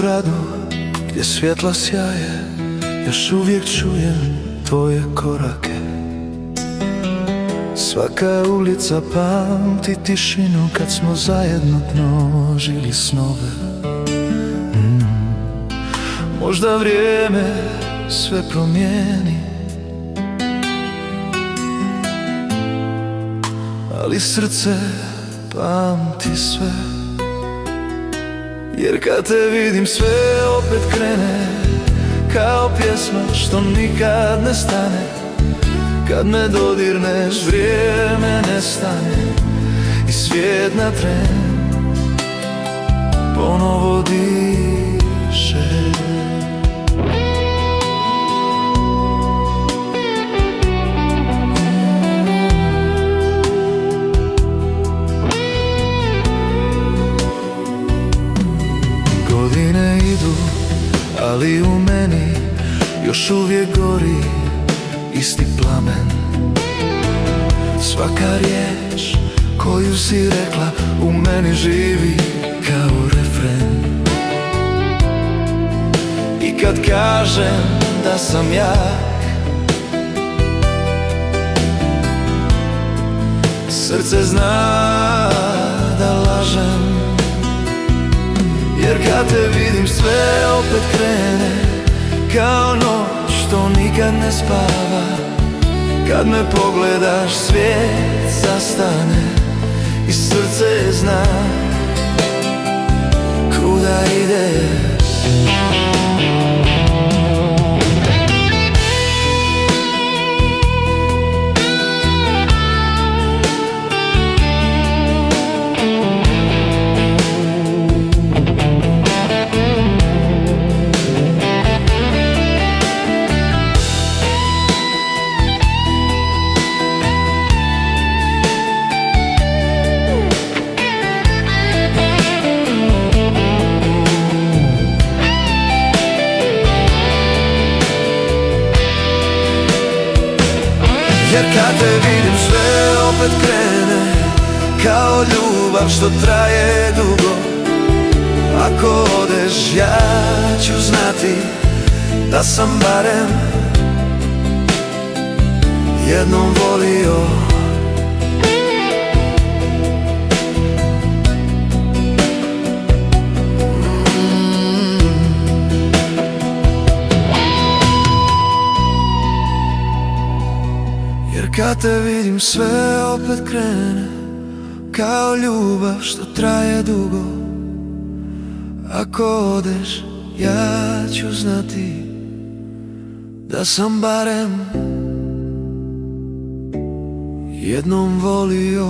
gradu gdje svjetla sjaje, još uvijek čujem tvoje korake. Svaka ulica pamti tišinu kad smo zajedno množili snove. Možda vrijeme sve promijeni, ali srce pamti sve. Jer kad te vidim sve opet krene, kao pjesma što nikad ne stane. Kad me dodirneš vrijeme nestane i svijet na tren ponovo diše. Godine idu, ali u meni još uvijek gori isti plamen. Svaka riječ koju si rekla u meni živi kao refren. I kad kažem da sam jak, srce zna da lažem. Jer kad te vidim sve opet krene, kao noć što nikad ne spava. Kad me pogledaš svijet zastane i srce zna kuda ide. Jer kad te vidim sve opet krene, kao ljubav što traje dugo. Ako odeš ja ću znati da sam barem jednom volio. Kad te vidim sve opet krene, kao ljubav što traje dugo. Ako odeš ja ću znati da sam barem jednom volio.